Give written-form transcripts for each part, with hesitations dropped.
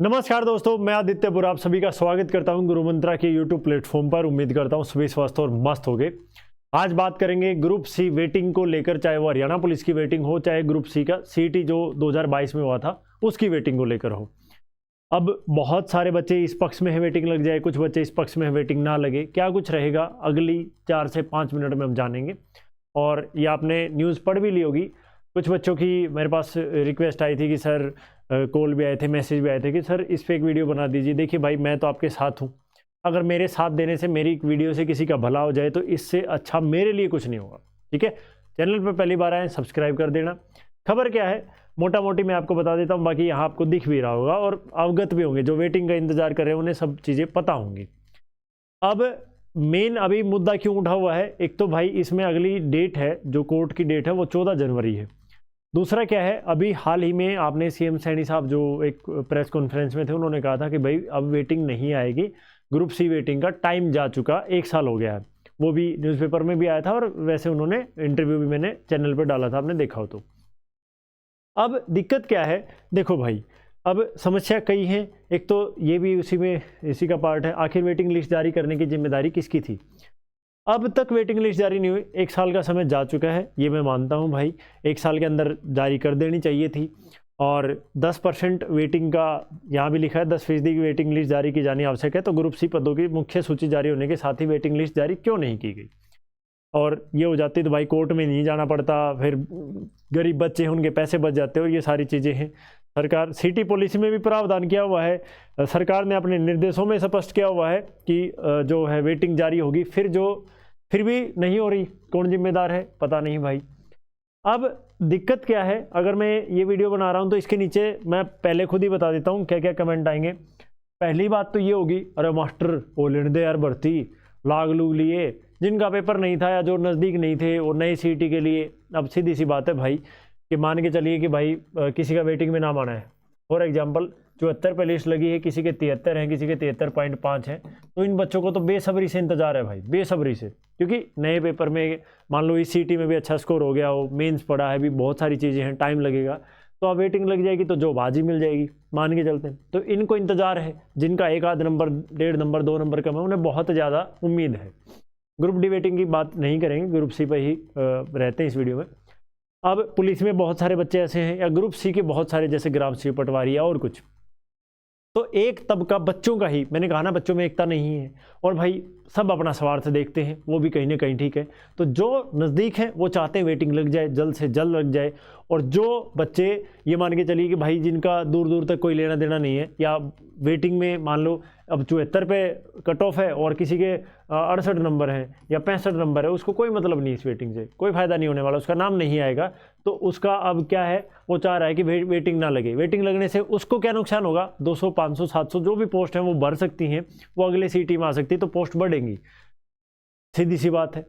नमस्कार दोस्तों, मैं आदित्यपुर आप सभी का स्वागत करता हूं गुरु मंत्रा के यूट्यूब प्लेटफॉर्म पर। उम्मीद करता हूं सभी स्वस्थ और मस्त होंगे। आज बात करेंगे ग्रुप सी वेटिंग को लेकर, चाहे वो हरियाणा पुलिस की वेटिंग हो, चाहे ग्रुप सी का सीईटी जो 2022 में हुआ था उसकी वेटिंग को लेकर हो। अब बहुत सारे बच्चे इस पक्ष में है वेटिंग लग जाए, कुछ बच्चे इस पक्ष में है वेटिंग ना लगे। क्या कुछ रहेगा अगली 4 से 5 मिनट में हम जानेंगे। और ये आपने न्यूज़ पढ़ भी ली होगी। कुछ बच्चों की मेरे पास रिक्वेस्ट आई थी कि सर, कॉल भी आए थे, मैसेज भी आए थे कि सर इस पे एक वीडियो बना दीजिए। देखिए भाई, मैं तो आपके साथ हूँ। अगर मेरे साथ देने से, मेरी एक वीडियो से किसी का भला हो जाए तो इससे अच्छा मेरे लिए कुछ नहीं होगा। ठीक है, चैनल पर पहली बार आए सब्सक्राइब कर देना। खबर क्या है मोटा मोटी मैं आपको बता देता हूँ, बाकी यहाँ आपको दिख भी रहा होगा और अवगत भी होंगे। जो वेटिंग का इंतजार कर रहे हैं उन्हें सब चीज़ें पता होंगी। अब मेन अभी मुद्दा क्यों उठा हुआ है, एक तो भाई इसमें अगली डेट है, जो कोर्ट की डेट है वो 14 जनवरी है। दूसरा क्या है, अभी हाल ही में आपने सीएम सैनी साहब जो एक प्रेस कॉन्फ्रेंस में थे, उन्होंने कहा था कि भाई अब वेटिंग नहीं आएगी, ग्रुप सी वेटिंग का टाइम जा चुका, 1 साल हो गया है। वो भी न्यूज़पेपर में भी आया था और वैसे उन्होंने इंटरव्यू भी मैंने चैनल पर डाला था, आपने देखा हो तो। अब दिक्कत क्या है, देखो भाई, अब समस्या कई हैं। एक तो ये भी इसी का पार्ट है, आखिर वेटिंग लिस्ट जारी करने की जिम्मेदारी किसकी थी। अब तक वेटिंग लिस्ट जारी नहीं हुई, 1 साल का समय जा चुका है, ये मैं मानता हूँ भाई। 1 साल के अंदर जारी कर देनी चाहिए थी। और 10% वेटिंग का यहाँ भी लिखा है, 10% की वेटिंग लिस्ट जारी की जानी आवश्यक है। तो ग्रुप सी पदों की मुख्य सूची जारी होने के साथ ही वेटिंग लिस्ट जारी क्यों नहीं की गई। और ये हो जाती तो भाई कोर्ट में नहीं जाना पड़ता, फिर गरीब बच्चे हैं उनके पैसे बच जाते और ये सारी चीज़ें हैं। सरकार सिटी पॉलिसी में भी प्रावधान किया हुआ है, सरकार ने अपने निर्देशों में स्पष्ट किया हुआ है कि जो है वेटिंग जारी होगी। फिर भी नहीं हो रही, कौन जिम्मेदार है पता नहीं भाई। अब दिक्कत क्या है, अगर मैं ये वीडियो बना रहा हूँ तो इसके नीचे मैं पहले खुद ही बता देता हूँ क्या क्या कमेंट आएंगे। पहली बात तो ये होगी, अरे मास्टर वो लेने दे यार भर्ती, लाग लूग लिए। जिनका पेपर नहीं था या जो नज़दीक नहीं थे वो नए सीईटी के लिए। अब सीधी सी बात है भाई कि मान के चलिए कि भाई किसी का वेटिंग में नाम आना है, फॉर एग्जाम्पल 74 पे लिस्ट लगी है, किसी के 73 हैं, किसी के 73.5 हैं, तो इन बच्चों को तो बेसब्री से इंतजार है भाई, बेसब्री से। क्योंकि नए पेपर में मान लो इस सीईटी में भी अच्छा स्कोर हो गया हो, मेंस पड़ा है भी, बहुत सारी चीज़ें हैं, टाइम लगेगा, तो अब वेटिंग लग जाएगी तो जो बाजी मिल जाएगी, मान के चलते हैं। तो इनको इंतजार है, जिनका 1 आध नंबर, 1.5 नंबर, 2 नंबर कम है, उन्हें बहुत ज़्यादा उम्मीद है। ग्रुप डी वेटिंग की बात नहीं करेंगे, ग्रुप सी पर ही रहते हैं इस वीडियो में। अब पुलिस में बहुत सारे बच्चे ऐसे हैं, या ग्रुप सी के बहुत सारे, जैसे ग्राम सी, पटवारी या और कुछ। तो एक तबका बच्चों का ही, मैंने कहा ना बच्चों में एकता नहीं है, और भाई सब अपना स्वार्थ देखते हैं, वो भी कहीं ना कहीं ठीक है। तो जो नज़दीक हैं वो चाहते हैं वेटिंग लग जाए, जल्द से जल्द लग जाए। और जो बच्चे ये मान के चलिए कि भाई जिनका दूर दूर तक कोई लेना देना नहीं है, या वेटिंग में मान लो अब 74 पे कट ऑफ है और किसी के 68 नंबर हैं या 65 नंबर है, उसको कोई मतलब नहीं, इस वेटिंग से कोई फ़ायदा नहीं होने वाला, उसका नाम नहीं आएगा। तो उसका अब क्या है, वो चाह रहा है कि वेटिंग ना लगे। वेटिंग लगने से उसको क्या नुकसान होगा, 200, 500, 700 जो भी पोस्ट हैं वो भर सकती हैं, वो अगले सीईटी में आ सकती है, तो पोस्ट बढ़ेंगी, सीधी सी बात है।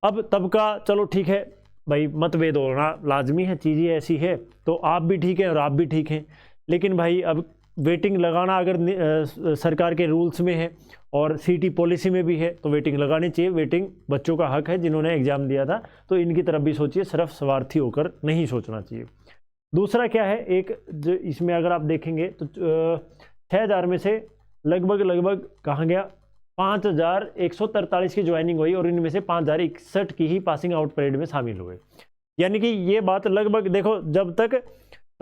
अब तबका चलो ठीक है भाई, मतभेद होना लाजमी है, चीज़ें ऐसी है, तो आप भी ठीक हैं और आप भी ठीक हैं। लेकिन भाई अब वेटिंग लगाना अगर सरकार के रूल्स में है और सीईटी पॉलिसी में भी है तो वेटिंग लगानी चाहिए। वेटिंग बच्चों का हक है, जिन्होंने एग्ज़ाम दिया था, तो इनकी तरफ भी सोचिए, सिर्फ स्वार्थी होकर नहीं सोचना चाहिए। दूसरा क्या है, एक जो इसमें अगर आप देखेंगे तो 6000 में से लगभग कहाँ गया, 5143 की ज्वाइनिंग हुई और इनमें से 5061 की ही पासिंग आउट परेड में शामिल हुए। यानी कि ये बात लगभग, देखो जब तक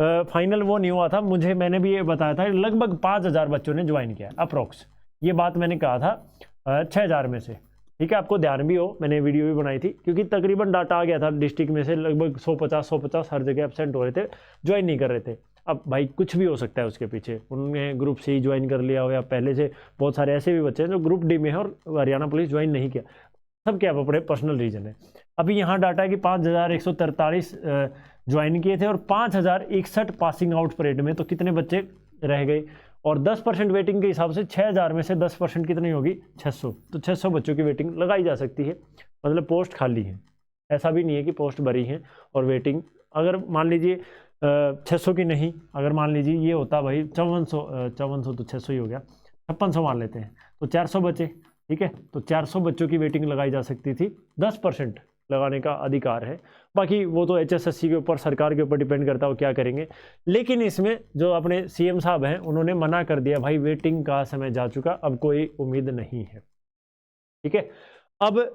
फाइनल वो नहीं हुआ था, मैंने भी ये बताया था, लगभग 5000 बच्चों ने ज्वाइन किया अप्रोक्स। ये बात मैंने कहा था 6000 में से, ठीक है, आपको ध्यान भी हो, मैंने वीडियो भी बनाई थी, क्योंकि तकरीबन डाटा आ गया था डिस्ट्रिक्ट में से लगभग 150 हर जगह एब्सेंट हो रहे थे, ज्वाइन नहीं कर रहे थे। अब भाई कुछ भी हो सकता है उसके पीछे, उन्होंने ग्रुप सी ज्वाइन कर लिया हो, या पहले से बहुत सारे ऐसे भी बच्चे हैं जो ग्रुप डी में है और हरियाणा पुलिस ज्वाइन नहीं किया, सब क्या अपने पर्सनल रीजन है। अभी यहाँ डाटा है कि 5143 ज्वाइन किए थे और 5061 पासिंग आउट परेड में, तो कितने बच्चे रह गए। और 10% वेटिंग के हिसाब से 6000 में से 10% कितनी होगी, 600। तो 600 बच्चों की वेटिंग लगाई जा सकती है, मतलब पोस्ट खाली है, ऐसा भी नहीं है कि पोस्ट भरी है और वेटिंग। अगर मान लीजिए 600 की नहीं, अगर मान लीजिए ये होता भाई 5400 तो 600 ही हो गया, 5600 मान लेते हैं, तो 400 बचे, ठीक है, तो 400 बच्चों की वेटिंग लगाई जा सकती थी, 10%। लगाने का अधिकार है। बाकी वो तो HSSC के ऊपर, सरकार के ऊपर डिपेंड करता है वो क्या करेंगे। लेकिन इसमें जो अपने CM साहब हैं उन्होंने मना कर दिया, भाई वेटिंग का समय जा चुका, अब कोई उम्मीद नहीं है। ठीक है, अब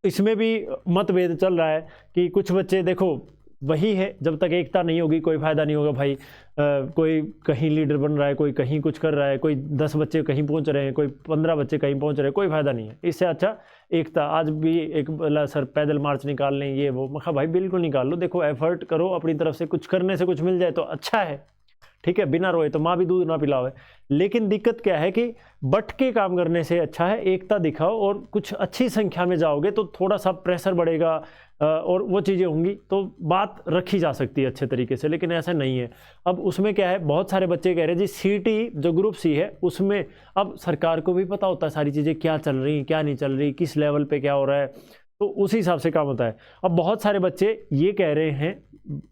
इसमें भी मतभेद चल रहा है कि कुछ बच्चे, देखो वही है, जब तक एकता नहीं होगी कोई फायदा नहीं होगा भाई। कोई कहीं लीडर बन रहा है, कोई कहीं कुछ कर रहा है, कोई 10 बच्चे कहीं पहुंच रहे हैं, कोई 15 बच्चे कहीं पहुंच रहे हैं, कोई फायदा नहीं है। इससे अच्छा एकता, आज भी एक बोला सर पैदल मार्च निकाल लें ये वो, मैं कहा भाई बिल्कुल निकाल लो, देखो एफर्ट करो अपनी तरफ से, कुछ करने से कुछ मिल जाए तो अच्छा है। ठीक है, बिना रोए तो माँ भी दूध ना पिलावे। लेकिन दिक्कत क्या है कि बट के काम करने से अच्छा है एकता दिखाओ, और कुछ अच्छी संख्या में जाओगे तो थोड़ा सा प्रेशर बढ़ेगा और वो चीज़ें होंगी तो बात रखी जा सकती है अच्छे तरीके से। लेकिन ऐसा नहीं है। अब उसमें क्या है, बहुत सारे बच्चे कह रहे हैं जी CT जो ग्रुप C है उसमें, अब सरकार को भी पता होता है सारी चीज़ें क्या चल रही क्या नहीं चल रही, किस लेवल पे क्या हो रहा है, तो उसी हिसाब से काम होता है। अब बहुत सारे बच्चे ये कह रहे हैं,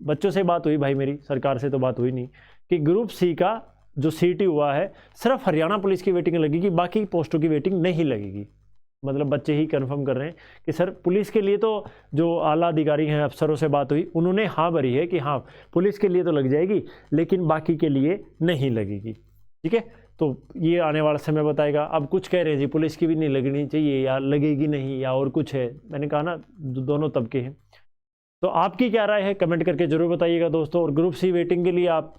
बच्चों से बात हुई भाई मेरी, सरकार से तो बात हुई नहीं, कि ग्रुप C का जो CT हुआ है सिर्फ हरियाणा पुलिस की वेटिंग लगेगी, बाकी पोस्टों की वेटिंग नहीं लगेगी। मतलब बच्चे ही कंफर्म कर रहे हैं कि सर पुलिस के लिए तो जो आला अधिकारी हैं, अफसरों से बात हुई, उन्होंने हाँ भरी है कि हाँ पुलिस के लिए तो लग जाएगी, लेकिन बाकी के लिए नहीं लगेगी। ठीक है, तो ये आने वाला समय बताएगा। अब कुछ कह रहे हैं जी पुलिस की भी नहीं लगनी चाहिए, या लगेगी नहीं, या और कुछ है। मैंने कहा ना दोनों तबके हैं। तो आपकी क्या राय है कमेंट करके जरूर बताइएगा दोस्तों। और ग्रुप C वेटिंग के लिए आप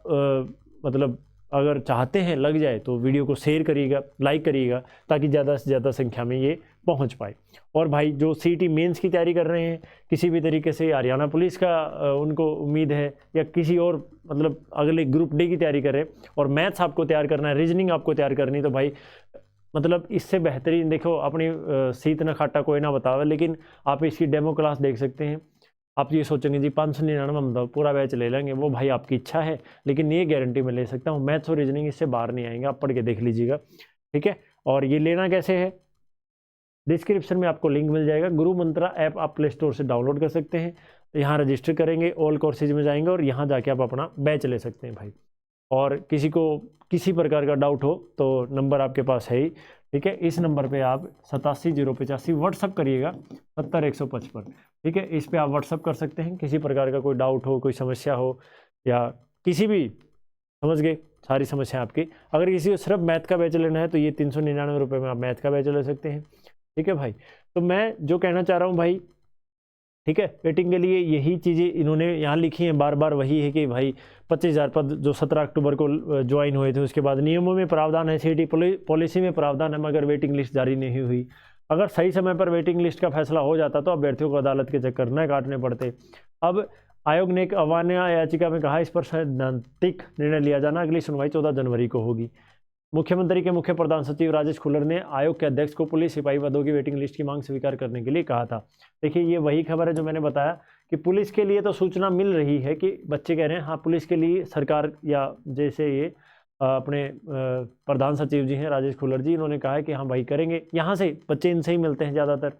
मतलब अगर चाहते हैं लग जाए तो वीडियो को शेयर करिएगा, लाइक करिएगा, ताकि ज़्यादा से ज़्यादा संख्या में ये पहुंच पाए। और भाई जो CT मेंस की तैयारी कर रहे हैं, किसी भी तरीके से हरियाणा पुलिस का उनको उम्मीद है, या किसी और मतलब अगले ग्रुप D की तैयारी करें, और मैथ्स आपको तैयार करना है, रीजनिंग आपको तैयार करनी है, तो भाई मतलब इससे बेहतरीन, देखो अपनी सीत न खाटा कोई ना बतावे, लेकिन आप इसकी डेमो क्लास देख सकते हैं। आप ये सोचेंगे जी 599 मतलब पूरा बैच ले लेंगे, वो भाई आपकी इच्छा है, लेकिन ये गारंटी मैं ले सकता हूँ मैथ्स और रीजनिंग इससे बाहर नहीं आएंगे, आप पढ़ के देख लीजिएगा। ठीक है, और ये लेना कैसे है, डिस्क्रिप्शन में आपको लिंक मिल जाएगा। गुरु मंत्रा ऐप आप प्ले स्टोर से डाउनलोड कर सकते हैं, यहाँ रजिस्टर करेंगे, ऑल कोर्सेज में जाएंगे और यहाँ जाके आप अपना बैच ले सकते हैं भाई। और किसी को किसी प्रकार का डाउट हो तो नंबर आपके पास है ही, ठीक है, इस नंबर पे आप 87 085 व्हाट्सअप करिएगा 70 155। ठीक है, इस पे आप व्हाट्सअप कर सकते हैं, किसी प्रकार का कोई डाउट हो, कोई समस्या हो, या किसी भी, समझ गए सारी समस्या आपकी। अगर किसी को सिर्फ मैथ का बैच लेना है तो ये 399 रुपये में आप मैथ का बैच ले सकते हैं। ठीक है भाई, तो मैं जो कहना चाह रहा हूँ भाई, ठीक है, वेटिंग के लिए यही चीज़ें इन्होंने यहाँ लिखी हैं बार बार, वही है कि भाई 25,000 पद जो 17 अक्टूबर को ज्वाइन हुए थे, उसके बाद नियमों में प्रावधान है, CT पॉलिसी में प्रावधान है, मगर वेटिंग लिस्ट जारी नहीं हुई। अगर सही समय पर वेटिंग लिस्ट का फैसला हो जाता तो अभ्यर्थियों को अदालत के चक्कर न काटने पड़ते। अब आयोग ने एक अवमानना याचिका में कहा इस पर सैद्धांतिक निर्णय लिया जाना, अगली सुनवाई 14 जनवरी को होगी। मुख्यमंत्री के मुख्य प्रधान सचिव राजेश खुल्लर ने आयोग के अध्यक्ष को पुलिस सिपाही पदों की वेटिंग लिस्ट की मांग स्वीकार करने के लिए कहा था। देखिए, ये वही खबर है जो मैंने बताया कि पुलिस के लिए तो सूचना मिल रही है कि बच्चे कह रहे हैं हाँ पुलिस के लिए सरकार, या जैसे ये अपने प्रधान सचिव जी हैं राजेश खुल्लर जी, इन्होंने कहा है कि हाँ भाई करेंगे, यहाँ से बच्चे इनसे ही मिलते हैं ज़्यादातर,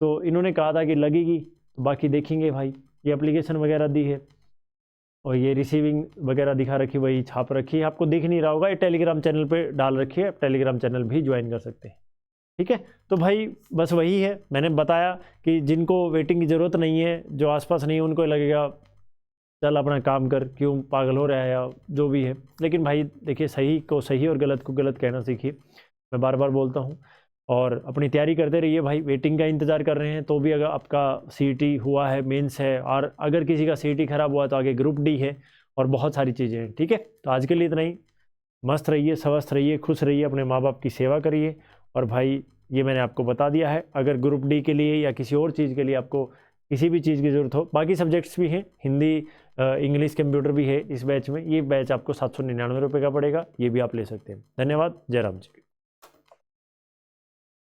तो इन्होंने कहा था कि लगेगी, तो बाकी देखेंगे भाई। ये एप्लीकेशन वगैरह दी है और ये रिसीविंग वगैरह दिखा रखी, वही छाप रखी है, आपको दिख नहीं रहा होगा, ये टेलीग्राम चैनल पे डाल रखी है, आप टेलीग्राम चैनल भी ज्वाइन कर सकते हैं। ठीक है, तो भाई बस वही है, मैंने बताया कि जिनको वेटिंग की ज़रूरत नहीं है, जो आसपास नहीं है, उनको लगेगा चल अपना काम कर, क्यों पागल हो रहा है या जो भी है। लेकिन भाई देखिए, सही को सही और गलत को गलत कहना सीखिए, मैं बार बार बोलता हूँ, और अपनी तैयारी करते रहिए भाई। वेटिंग का इंतज़ार कर रहे हैं तो भी अगर आपका CT हुआ है, मेंस है, और अगर किसी का CT खराब हुआ तो आगे ग्रुप D है, और बहुत सारी चीज़ें हैं। ठीक है, तो आज के लिए इतना ही। मस्त रहिए, स्वस्थ रहिए, खुश रहिए, अपने माँ बाप की सेवा करिए। और भाई ये मैंने आपको बता दिया है, अगर ग्रुप D के लिए या किसी और चीज़ के लिए आपको किसी भी चीज़ की ज़रूरत हो, बाकी सब्जेक्ट्स भी हैं, हिंदी इंग्लिश कंप्यूटर भी है इस बैच में। ये बैच आपको 799 रुपये का पड़ेगा, ये भी आप ले सकते हैं। धन्यवाद, जय राम जी।